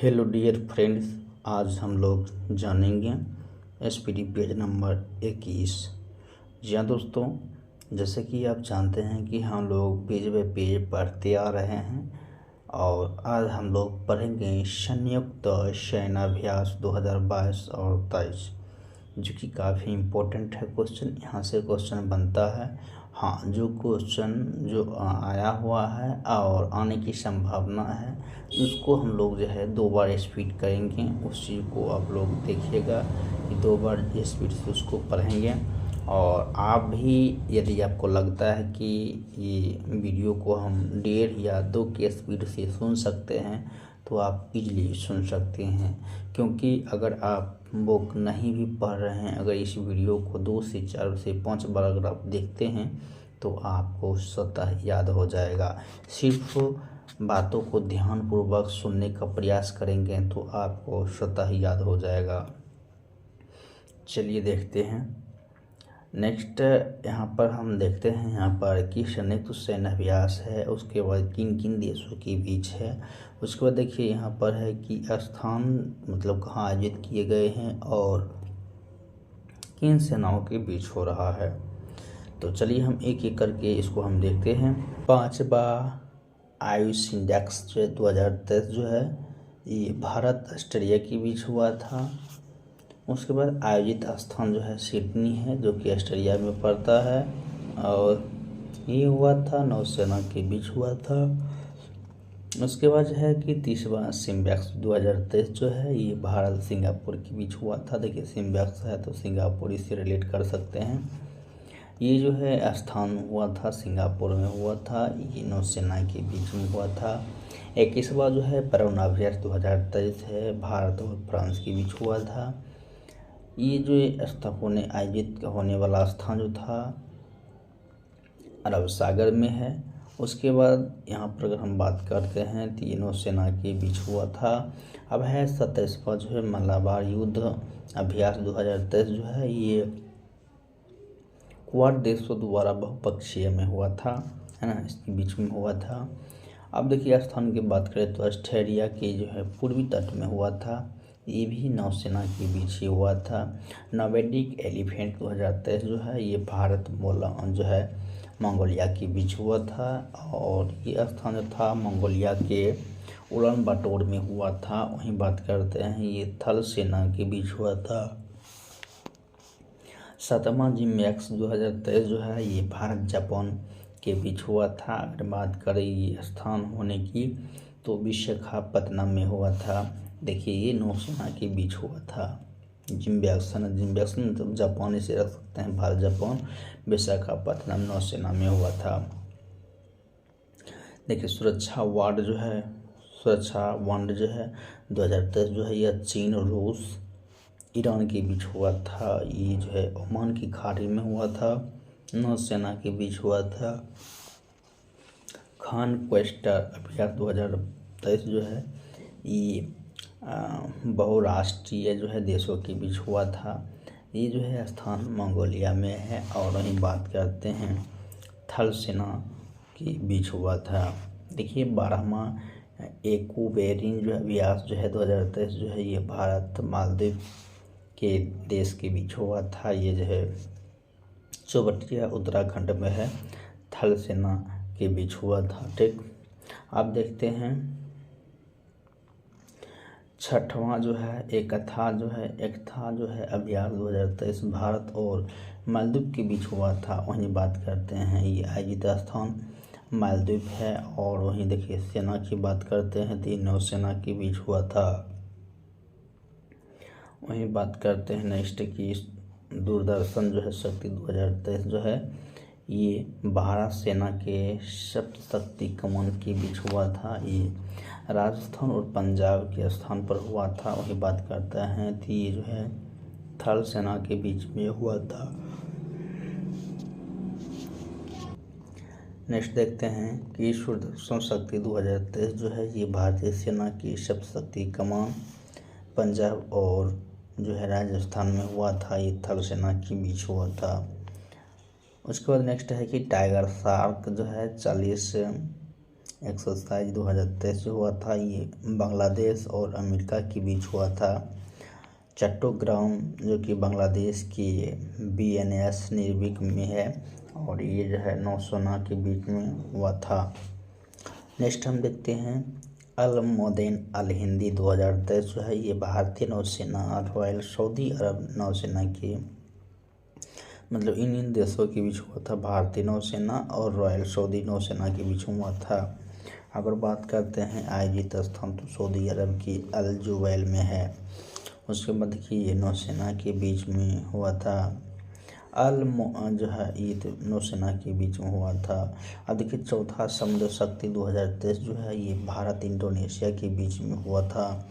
Hello dear friends, आज हम लोग जानेंगे एसपीडी पेज नंबर 21। जी हाँ दोस्तों, जैसे कि आप जानते हैं कि हम लोग पेज बाय पेज पढ़ते आ रहे हैं और आज हम लोग पढ़ेंगे संयुक्त सेनाभ्यास 2022 और 23, जो कि काफ़ी इम्पोर्टेंट है। क्वेश्चन यहाँ से क्वेश्चन बनता है। हाँ, जो क्वेश्चन जो आया हुआ है और आने की संभावना है उसको हम लोग जो है 2 बार स्पीड करेंगे। उस चीज़ को आप लोग देखिएगा कि 2 बार स्पीड से उसको पढ़ेंगे। और आप भी यदि आपको लगता है कि ये वीडियो को हम 1.5 या 2 के स्पीड से सुन सकते हैं तो आप इजीली सुन सकते हैं, क्योंकि अगर आप बुक नहीं भी पढ़ रहे हैं, अगर इस वीडियो को 2 से 4 से 5 बार अगर आप देखते हैं तो आपको स्वतः याद हो जाएगा। सिर्फ बातों को ध्यानपूर्वक सुनने का प्रयास करेंगे तो आपको स्वतः याद हो जाएगा। चलिए देखते हैं। नेक्स्ट यहाँ पर हम देखते हैं यहाँ पर कि संयुक्त सेनाभ्यास है, उसके बाद किन किन देशों के बीच है। उसके बाद देखिए यहाँ पर है कि स्थान मतलब कहाँ आयोजित किए गए हैं और किन सेनाओं के बीच हो रहा है। तो चलिए हम एक एक करके इसको हम देखते हैं। 5वां आयुष इंडेक्स जो 2023 जो है ये भारत ऑस्ट्रेलिया के बीच हुआ था। उसके बाद आयोजित स्थान जो है सिडनी है, जो कि ऑस्ट्रेलिया में पड़ता है, और ये हुआ था नौसेना के बीच हुआ था। उसके बाद जो है कि 30वां सिम्बैक्स 2023 जो है ये भारत सिंगापुर के बीच हुआ था। देखिए सिम्बैक्स है तो सिंगापुर इससे रिलेट कर सकते हैं। ये जो है स्थान हुआ था सिंगापुर में हुआ था, ये नौसेना के बीच में हुआ था। 21वां जो है परमाणु 2023 है, भारत और फ्रांस के बीच हुआ था। ये जो स्थापने आयोजित होने वाला स्थान जो था अरब सागर में है। उसके बाद यहाँ पर अगर हम बात करते हैं तो ये नौसेना के बीच हुआ था। अब है 27वां जो है मलाबार युद्ध अभ्यास 2023 जो है ये क्वाड देशों द्वारा बहुपक्षीय में हुआ था, है ना, इसके बीच में हुआ था। अब देखिए स्थान की बात करें तो ऑस्ट्रेलिया के जो है पूर्वी तट में हुआ था, ये भी नौसेना के बीच ही हुआ था। नोवेडिक एलिफेंट 2023 जो है ये भारत जो है मंगोलिया के बीच हुआ था, और ये स्थान जो था मंगोलिया के उड़न बाटोर में हुआ था। वहीं बात करते हैं ये थल सेना के बीच हुआ था। 7वां जिमैक्स 2023 जो है ये भारत जापान के बीच हुआ था। अगर बात करें ये स्थान होने की तो विशाखापत्तनम में हुआ था। देखिए ये नौसेना के बीच हुआ था। जिम्बैक्स मतलब जापान इसे रख सकते हैं, भारत जापान। विशाखापत्तनम नौसेना में हुआ था। देखिए सुरक्षा वार्ड जो है 2023 जो है यह चीन, रूस, ईरान के बीच हुआ था। ये जो है ओमान की खाड़ी में हुआ था, नौसेना के बीच हुआ था। खान क्वेस्टर अभ्यास 2023 जो है ये बहुराष्ट्रीय जो है देशों के बीच हुआ था। ये जो है स्थान मंगोलिया में है। और वहीं बात करते हैं थल सेना के बीच हुआ था। देखिए 12वां एकुबेरिन जो अभ्यास जो है 2023 जो है ये भारत मालदीव के देश के बीच हुआ था। ये जो है चौबटिया उत्तराखंड में है, थल सेना के बीच हुआ था। ठीक, आप देखते हैं 6वां जो है एक था जो है अभ्यास 2023 भारत और मालदीव के बीच हुआ था। वहीं बात करते हैं ये आयोजित स्थान मालदीव है। और वहीं देखिए सेना की बात करते हैं तो नौसेना के बीच हुआ था। वहीं बात करते हैं नेक्स्ट की दूरदर्शन जो है शक्ति 2023 जो है ये भारत सेना के सप्तशक्ति कमान के बीच हुआ था। ये राजस्थान और पंजाब के स्थान पर हुआ था। वही बात करते हैं तो ये जो है थल सेना के बीच में हुआ था। नेक्स्ट देखते हैं कि सूर्यदर्शन शक्ति 2023 जो है ये भारतीय सेना की सप्तशक्ति कमान पंजाब और जो है राजस्थान में हुआ था। ये थल सेना के बीच हुआ था। उसके बाद नेक्स्ट है कि टाइगर शार्क जो है 40 एक्सरसाइज 2023 जो हुआ था ये बांग्लादेश और अमेरिका के बीच हुआ था। चट्टोग्राम जो कि बांग्लादेश की BNS निर्विक में है और ये जो है नौसेना के बीच में हुआ था। नेक्स्ट हम देखते हैं अल मोदेन अल हिंदी 2023 जो है ये भारतीय नौसेना रॉयल सऊदी अरब नौसेना के मतलब इन देशों के बीच हुआ था। भारतीय नौसेना और रॉयल सऊदी नौसेना के बीच हुआ था। अगर बात करते हैं आयोजित स्थान तो सऊदी अरब की अल जुबैल में है। उसके बाद देखिए ये नौसेना के बीच में हुआ था। जो है ये नौसेना के बीच में हुआ था। अब देखिए चौथा समुद्र शक्ति 2023 जो है ये भारत इंडोनेशिया के बीच में हुआ था।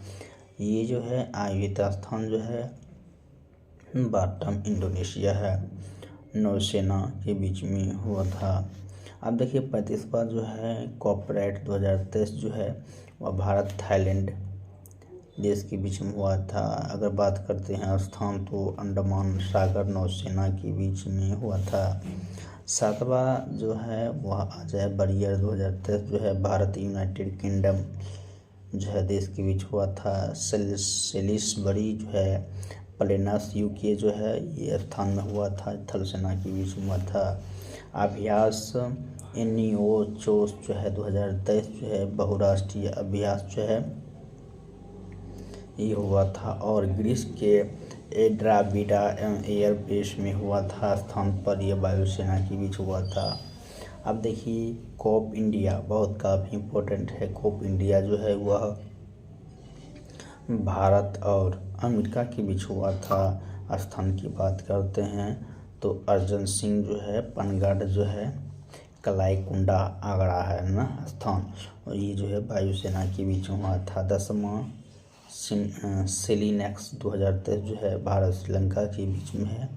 ये जो है आयोजित स्थान जो है बाटम इंडोनेशिया है, नौसेना के बीच में हुआ था। अब देखिए 35वां जो है कॉर्पोरेट 2023 जो है वह भारत थाईलैंड देश के बीच में हुआ था। अगर बात करते हैं स्थान तो अंडमान सागर नौसेना के बीच में हुआ था। 7वां जो है वह अजय बरियर 2023 जो है भारत यूनाइटेड किंगडम जो है देश के बीच हुआ था। सेलिसबरी जो है प्लेनस UK जो है ये स्थान में हुआ था, थल सेना के बीच में हुआ था। अभ्यास एनियोचोस जो है 2023 जो है बहुराष्ट्रीय अभ्यास जो है ये हुआ था और ग्रीस के एड्राविडा एयरबेस में हुआ था स्थान पर, यह वायुसेना के बीच हुआ था। अब देखिए कोप इंडिया बहुत काफ़ी इम्पोर्टेंट है। कोप इंडिया जो है वह भारत और अमेरिका के बीच हुआ था। स्थान की बात करते हैं तो अर्जन सिंह जो है पनगढ़ जो है कलाईकुंडा आगरा है ना स्थान, और ये जो है वायुसेना के बीच हुआ था। 10वां सेलिनेक्स 2023 जो है भारत श्रीलंका के बीच में है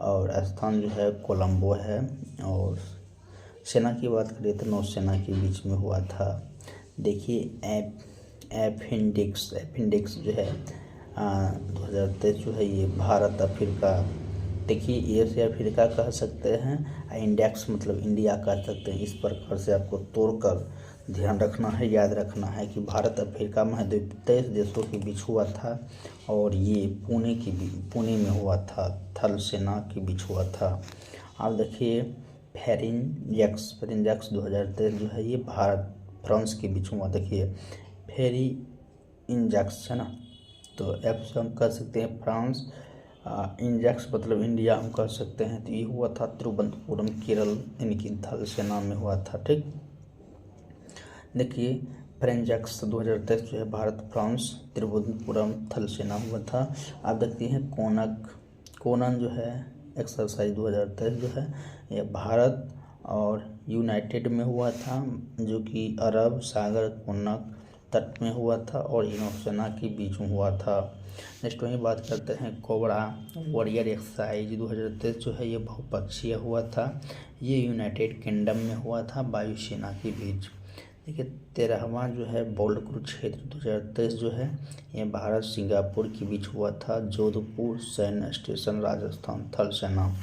और स्थान जो है कोलंबो है। और सेना की बात करें तो नौसेना के बीच में हुआ था। देखिए एपेंडिक्स जो है 2023 जो है ये भारत अफ्रीका, देखिए ये से अफ्रीका कह सकते हैं, इंडेक्स मतलब इंडिया कह सकते हैं। इस प्रकार से आपको तोड़कर ध्यान रखना है, याद रखना है कि भारत अफ्रीका महाद्वीप 23 देशों के बीच हुआ था और ये पुणे में हुआ था, थल सेना के बीच हुआ था। अब देखिए फेरिंजैक्स 2023 जो है ये भारत फ्रांस के बीच हुआ। देखिए फेरिंजैक्स है ना, तो एफ से हम कह सकते हैं फ्रांस, इंजैक्स मतलब इंडिया हम कह सकते हैं। तो ये हुआ था तिरुवनंतपुरम केरल, इनकी थल सेना में हुआ था। ठीक, देखिए फ्रेंजैक्स 2023 जो है भारत फ्रांस तिरुवनंतपुरम थल सेना हुआ था। आप देखते हैं कोनन जो है एक्सरसाइज 2023 जो है यह भारत और यूनाइटेड में हुआ था, जो कि अरब सागर कोनक तट में हुआ था और नौसेना के बीच में हुआ था। नेक्स्ट वहीं बात करते हैं कोबरा वॉरियर एक्सरसाइज 2023 जो है ये बहुपक्षीय हुआ था। ये यूनाइटेड किंगडम में हुआ था वायुसेना के बीच। देखिए 13वां जो है बोल्ड कुरुक्षेत्र 2023 जो है ये भारत सिंगापुर के बीच हुआ था, जोधपुर सैन्य स्टेशन राजस्थान थल सेना।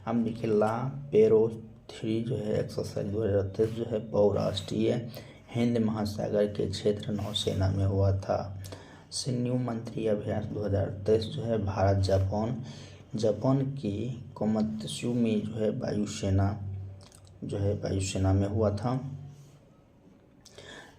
हम देखिए ला पेरो 3 जो है एक्सरसाइज 2023 जो है बहुराष्ट्रीय हिंद महासागर के क्षेत्र नौसेना में हुआ था। सैन्य मंत्री अभ्यास 2023 जो है भारत जापान की कोमात्सु में जो है वायुसेना में हुआ था।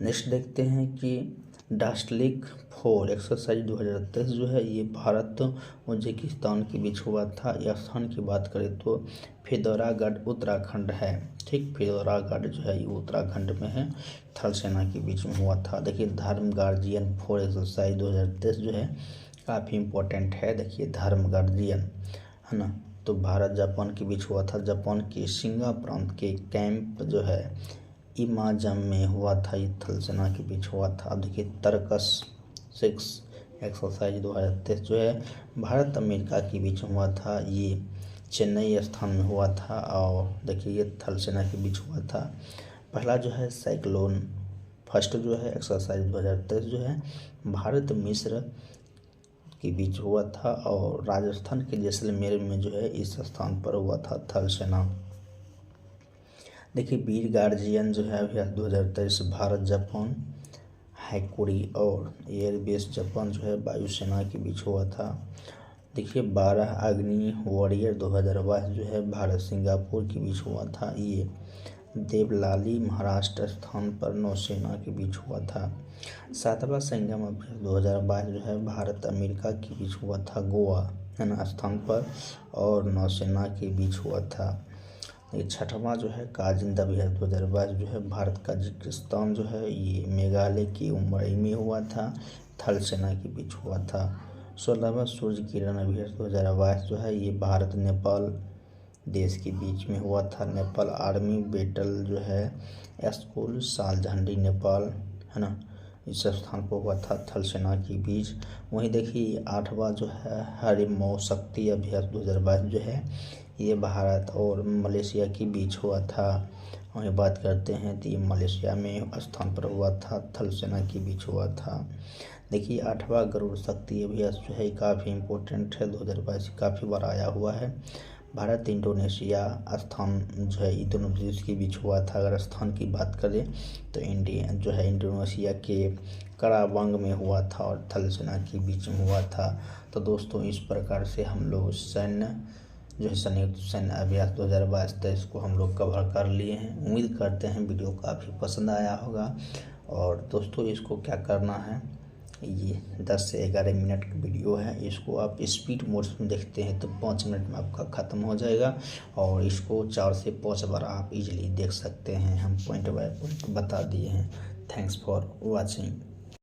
नेक्स्ट देखते हैं कि डास्टलिक 4 एक्सरसाइज 2023 जो है ये भारत उज्बेकिस्तान के बीच हुआ था। यह स्थान की बात करें तो पिथौरागढ़ उत्तराखंड है। ठीक, पिथौरागढ़ जो है ये उत्तराखंड में है, थल सेना के बीच में हुआ था। देखिए धर्म गार्जियन 4 एक्सरसाइज 2023 जो है काफ़ी इम्पोर्टेंट है। देखिए धर्म गार्जियन है ना, तो भारत जापान के बीच हुआ था। जापान के शिंगा प्रांत के कैंप जो है इमाजम में हुआ था, ये थल सेना के बीच हुआ था। अब देखिए तर्कस 6 एक्सरसाइज 2023 जो है भारत अमेरिका के बीच हुआ था, ये चेन्नई स्थान में हुआ था और देखिए ये थल सेना के बीच हुआ था। पहला जो है साइक्लोन फर्स्ट जो है एक्सरसाइज 2023 जो है भारत मिस्र के बीच हुआ था और राजस्थान के जैसलमेर में जो है इस स्थान पर हुआ था थल सेना। देखिए वीर गार्जियन जो है अभ्यास 2023 भारत जापान हाईकोरी और एयरबेस जापान जो है वायुसेना के बीच हुआ था। देखिए 12 अग्नि वॉरियर 2022 जो है भारत सिंगापुर के बीच हुआ था। ये देवलाली महाराष्ट्र स्थान पर नौसेना के बीच हुआ था। 7वां संगम अभ्यास 2022 जो है भारत अमेरिका के बीच हुआ था, गोवा है ना स्थान पर, और नौसेना के बीच हुआ था। ये 6वां जो है काजिंद अभ्यास 2022 जो है भारत कजाकिस्तान जो है ये मेघालय की उमरई में हुआ था, थल सेना के बीच हुआ था। 16वां सूर्य किरण अभ्यास 2022 जो है ये भारत नेपाल देश के बीच में हुआ था। नेपाल आर्मी बैटल जो है स्कूल सालझंडी नेपाल है ना इस स्थान पर हुआ था, थल सेना के बीच। वहीं देखिए 8वां जो है हरिमौ शक्ति अभ्यास 2022 जो है ये भारत और मलेशिया के बीच हुआ था। वहीं बात करते हैं तो ये मलेशिया में स्थान पर हुआ था, थल सेना के बीच हुआ था। देखिए 8वां गरुड़ शक्ति अभ्यास जो है काफ़ी इम्पोर्टेंट है, 2022 काफ़ी बार आया हुआ है। भारत इंडोनेशिया स्थान जो है ये दोनों देश के बीच हुआ था। अगर स्थान की बात करें तो इंडिया जो है इंडोनेशिया के करावांग में हुआ था और थल सेना के बीच में हुआ था। तो दोस्तों इस प्रकार से हम लोग सैन्य जो है संयुक्त सैन्य अभ्यास 2022-23 को हम लोग कवर कर लिए हैं। उम्मीद करते हैं वीडियो काफ़ी पसंद आया होगा। और दोस्तों इसको क्या करना है, ये 10 से 11 मिनट की वीडियो है, इसको आप स्पीड मोड में देखते हैं तो 5 मिनट में आपका ख़त्म हो जाएगा और इसको 4 से 5 बार आप इजीली देख सकते हैं। हम पॉइंट बाय पॉइंट बता दिए हैं। Thanks for watching.